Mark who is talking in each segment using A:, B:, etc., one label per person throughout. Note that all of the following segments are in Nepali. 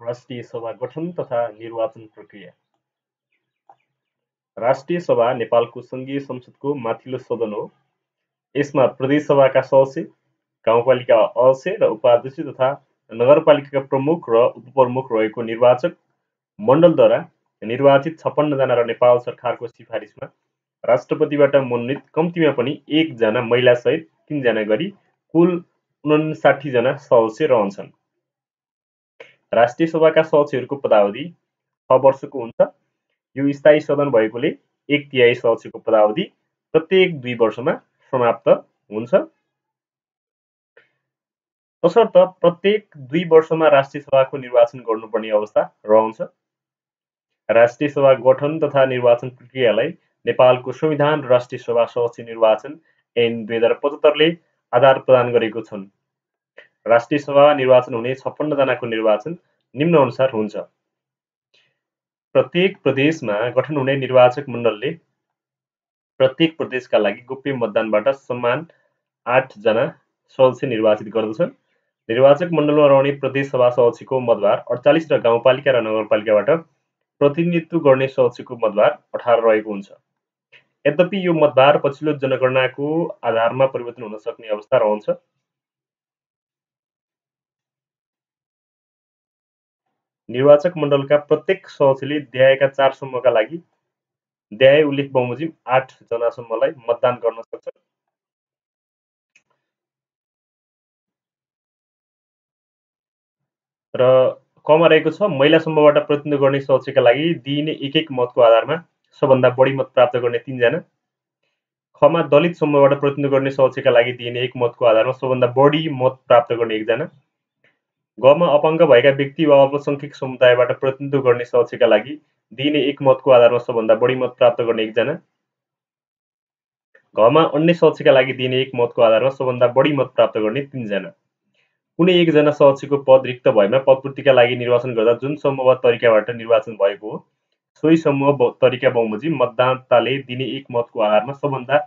A: राष्ट्रिय सभा गठन तथा निर्वाचन प्रक्रिया। राष्ट्रिय सभा नेपालको संघीय संसदको माथिल्लो सदन हो। यसमा प्रदेश सभाका सदस्य, गाउँपालिका अध्यक्ष र उपाध्यक्ष तथा नगरपालिकाका प्रमुख र उपप्रमुख रहेको निर्वाचक मण्डलद्वारा निर्वाचित 56 जना र नेपाल सरकारको सिफारिसमा राष्ट्रपतिबाट मनोनित कम्तीमा पनि 1 जना महिला सहित 3 जना गरी कुल 59 जना सदस्य रहन्छन्। राष्ट्रिय सभाका सदस्यहरूको पदावधि 6 वर्षको हुन्छ। यो स्थायी सदन भएकोले 1/3 सदस्यको पदावधि प्रत्येक 2 वर्षमा समाप्त हुन्छ। तसर्थ प्रत्येक 2 वर्षमा राष्ट्रिय सभाको निर्वाचन गर्नुपर्ने अवस्था रहन्छ। राष्ट्रिय सभा गठन तथा निर्वाचन प्रक्रियालाई नेपालको संविधान र राष्ट्रिय सभा सदस्य निर्वाचन ऐन 2075 ले आधार प्रदान गरेको छन्। राष्ट्रिय सभा निर्वाचन हुने 56 जनाको निर्वाचन निम्न अनुसार हुन्छ। प्रत्येक प्रदेशमा गठन हुने निर्वाचक मण्डलले प्रत्येक प्रदेशका लागि गोप्य मतदानबाट समान 8 जना सदस्य निर्वाचित गर्दछन्। निर्वाचक मण्डलमा रहने प्रदेश सभा सदस्यको मतभार 48 र गाउँपालिका र नगरपालिकाबाट प्रतिनिधित्व गर्ने सदस्यको मतभार 18 रहेको हुन्छ। यद्यपि यो मतभार पछिल्लो जनगणनाको आधारमा परिवर्तन हुन सक्ने अवस्था रहन्छ। निर्वाचक मण्डलका प्रत्येक सदस्यले देहायका 4 समूहका लागि देहाय उल्लेख बमोजिम 8 जनासम्मलाई मतदान गर्न सक्छन्। र कमा रहेको छ महिला समूहबाट प्रतिनिधित्व गर्ने सदस्यका लागि दिइने एक मतको आधारमा सबभन्दा बढी मत प्राप्त गर्ने 3 जना। खमा दलित समूहबाट प्रतिनिधित्व गर्ने सदस्यका लागि दिइने 1 मतको आधारमा सबभन्दा बढी मत प्राप्त गर्ने 1 जना। गमा अपाङ्ग भएका व्यक्ति वा अल्पसंख्यक समुदायबाट प्रतिनिधित्व गर्ने सदस्यका लागि दिइने 1 मतको आधारमा सबभन्दा बढी मत प्राप्त गर्ने 1 जना। घमा अन्य सदस्यका लागि दिइने 1 मतको आधारमा सबभन्दा बढी मत प्राप्त गर्ने 3 जना। कुनै 1 जना सदस्यको पद रिक्त भएमा पदपूर्तिका लागि निर्वाचन गर्दा जुन समूह वा तरिकाबाट निर्वाचन भएको हो सोही समूह तरिका बमोजिम मतदाताले दिने 1 मतको आधारमा सबभन्दा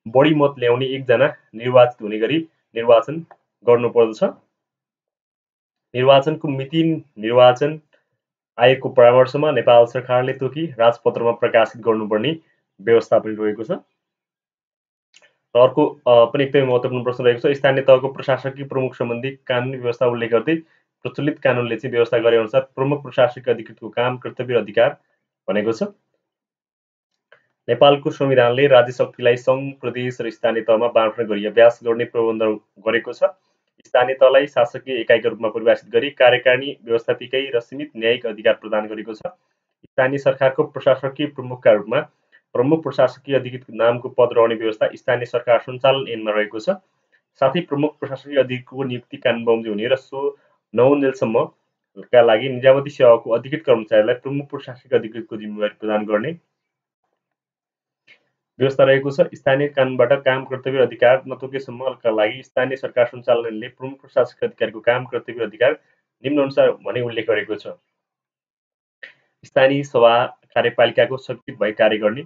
A: बढी मत ल्याउने 1 जना निर्वाचित हुने गरी निर्वाचन गर्नुपर्दछ। निर्वाचनको मिति निर्वाचन आयोगको परामर्शमा नेपाल सरकारले तोकी राजपत्रमा प्रकाशित गर्नुपर्ने व्यवस्था पनि रहेको छ। अर्को पनि एकदमै महत्त्वपूर्ण प्रश्न रहेको छ। स्थानीय तहको प्रशासकीय प्रमुख सम्बन्धी कानुनी व्यवस्था उल्लेख गर्दै प्रचलित कानुनले चाहिँ व्यवस्था गरे अनुसार प्रमुख प्रशासकीय अधिकृतको काम, कर्तव्य र अधिकार भनेको छ। नेपालको संविधानले राज्य शक्तिलाई सङ्घ, प्रदेश र स्थानीय तहमा बाँड्न गरी अभ्यास गर्ने प्रबन्ध गरेको छ। स्थानीय तहलाई शासकीय एकाइका रूपमा परिभाषित गरी कार्यकारिणी, व्यवस्थापिकै र सीमित न्यायिक अधिकार प्रदान गरेको छ। स्थानीय सरकारको प्रशासकीय प्रमुखका रूपमा प्रमुख प्रशासकीय अधिकृतको नामको पद रहने व्यवस्था स्थानीय सरकार सञ्चालन ऐनमा रहेको छ। साथै प्रमुख प्रशासकीय अधिकृतको नियुक्ति कानुन बमोजिम हुने र सो नहुन्जेलसम्मका लागि निजामती सेवाको अधिकृत कर्मचारीलाई प्रमुख प्रशासकीय अधिकृतको जिम्मेवारी प्रदान गर्ने व्यवस्था रहेको छ। स्थानीय कानुनबाट काम, कर्तव्य र अधिकार नतोकेसम्मका लागि स्थानीय सरकार सञ्चालनले प्रमुख प्रशासकीय अधिकारीको काम, कर्तव्य र अधिकार निम्न अनुसार भनी उल्लेख गरेको छ। स्थानीय सभा कार्यपालिकाको सकृत भई कार्य गर्ने,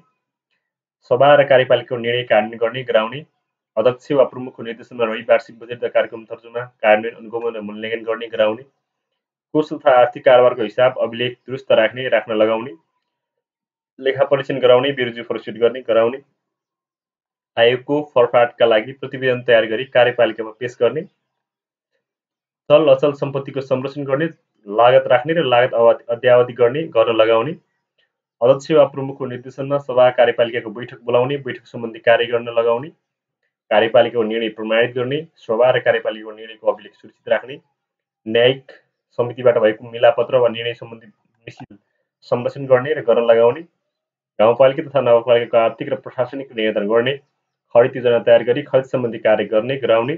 A: सभा र कार्यपालिकाको निर्णय कार्यान्वयन गर्ने, गराउने, अध्यक्ष वा प्रमुखको निर्देशनमा रही वार्षिक बजेट र कार्यक्रम तर्जुमा, कार्यान्वयन, अनुगमन र मूल्याङ्कन गर्ने, गराउने, कोष तथा आर्थिक कारोबारको हिसाब अभिलेख दुरुस्त राख्ने, राख्न लगाउने, लेखा परीक्षण गराउने, बेरोजी प्रस्तुत गर्ने, गराउने, आयोगको फरफाटका लागि प्रतिवेदन तयार गरी कार्यपालिकामा पेश गर्ने, चल अचल सम्पत्तिको संरक्षण गर्ने, लागत राख्ने र लागत अद्यावधि गर्न लगाउने, अध्यक्ष वा प्रमुखको निर्देशनमा सभा कार्यपालिकाको बैठक बोलाउने, बैठक सम्बन्धी कार्य गर्न लगाउने, कार्यपालिकाको निर्णय प्रमाणित गर्ने, सभा र कार्यपालिकाको निर्णयको अभिलेख सुरक्षित राख्ने, न्यायिक समितिबाट भएको मिलापत्र वा निर्णय सम्बन्धी मिसिल संरक्षण गर्ने र गर्न लगाउने, गाउँपालिका तथा नगरपालिकाको आर्थिक र प्रशासनिक नियन्त्रण गर्ने, खरिद योजना तयार गरी खरिद सम्बन्धी कार्य गर्ने, गराउने,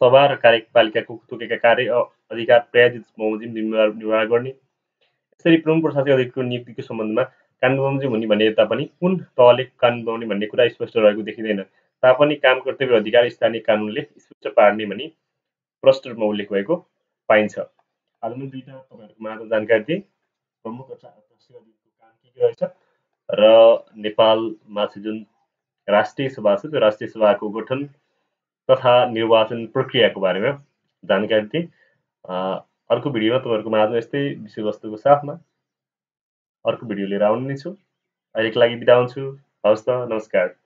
A: सभा र कार्यपालिकाको तोकेका कार्य अधिकार प्रायोजित बमोजिम निर्वाह गर्ने। यसरी प्रमुख प्रशासकीय अधिकृतको नियुक्तिको सम्बन्धमा कानुन बमोजिम हुने भने तापनि कुन तहले कानुन बनाउने भन्ने कुरा स्पष्ट रहेको देखिँदैन। तापनि काम, कर्तव्य अधिकार स्थानीय कानुनले स्पष्ट पार्ने भनी प्रष्ट रूपमा उल्लेख भएको पाइन्छ। आज म दुईटा तपाईँहरूको माझ जानकारी दिएँ प्रमुख प्रशासकीय अधिकृतको काम के रहेछ र नेपालमा चाहिँ जुन राष्ट्रिय सभा छ त्यो राष्ट्रिय सभाको गठन तथा निर्वाचन प्रक्रियाको बारेमा जानकारी दिएँ। अर्को भिडियोमा तपाईँहरूको माझमा यस्तै विषयवस्तुको साथमा अर्को भिडियो लिएर आउने नै छु। अहिलेको लागि बिदा हुन्छु। हवस् त, नमस्कार।